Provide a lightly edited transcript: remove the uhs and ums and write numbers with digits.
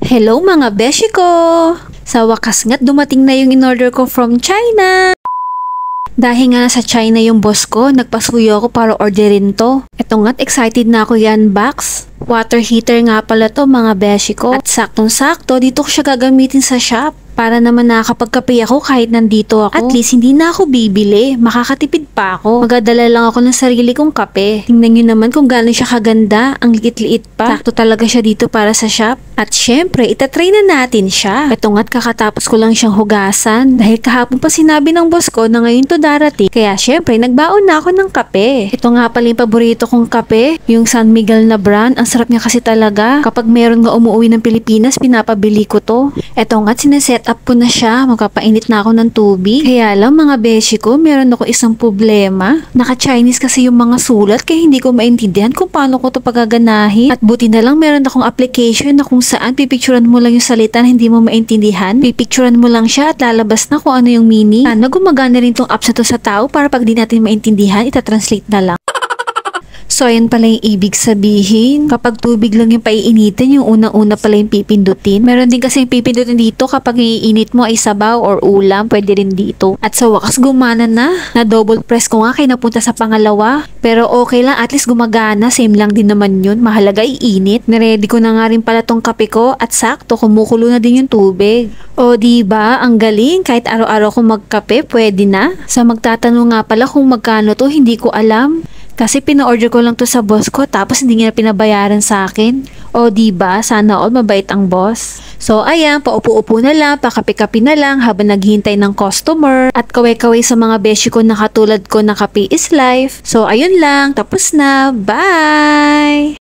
Hello mga beshi ko! Sa wakas nga't dumating na yung in-order ko from China! Dahil nga sa China yung boss ko, nagpasuyo ako para orderin to. Eto nga't excited na ako yan box. Water heater nga pala to mga beshi ko. At saktong-sakto, dito ko siya gagamitin sa shop. Para naman nakakapagkape ako kahit nandito ako. At least hindi na ako bibili. Makakatipid pa ako. Magadala lang ako ng sarili kong kape. Tingnan nyo naman kung gaano siya kaganda. Ang liit-liit pa. Sakto talaga siya dito para sa shop. At syempre, itatry na natin siya. Ito nga't kakatapos ko lang siyang hugasan. Dahil kahapon pa sinabi ng boss ko na ngayon to darating. Kaya syempre, nagbaon na ako ng kape. Ito nga pala yung paborito kong kape. Yung San Miguel na brand. Ang sarap niya kasi talaga. Kapag meron nga umuwi ng Pilipinas, pinapabili ko to. Ito nga't sineset up ko na siya. Magpapainit na ako ng tubig. Kaya lang mga beshi ko, meron ako isang problema. Naka-Chinese kasi yung mga sulat kaya hindi ko maintindihan kung paano ko to pagaganahin. At buti na lang meron akong application na kung saan pipicturan mo lang yung salita na hindi mo maintindihan. Pipicturan mo lang siya at lalabas na kung ano yung meaning. Sana gumagana rin tong apps na to sa tao para pag di natin maintindihan, itatranslate na lang. So, ayan pala yung ibig sabihin. Kapag tubig lang yung paiinitin, yung unang-una pala yung pipindutin. Meron din kasi yung pipindutin dito kapag iinit mo ay sabaw or ulam, pwede rin dito. At sa wakas gumana na. Na-double press ko nga kaya napunta sa pangalawa. Pero okay lang, at least gumagana. Same lang din naman yun. Mahalaga iinit. Naready ko na nga rin pala tong kape ko at sakto, kumukulo na din yung tubig. O diba, ang galing. Kahit araw-araw ko magkape, pwede na. Sa magtatanong nga pala kung magkano to, hindi ko alam. Kasi pina-order ko lang to sa boss ko tapos hindi niya pinabayaran sa akin. O diba, sana all mabait ang boss. So ayan, paupo-upo na lang, pakape-kape na lang habang naghihintay ng customer. At kaway-kaway sa mga beshi ko na katulad ko na kape is life. So ayun lang, tapos na. Bye!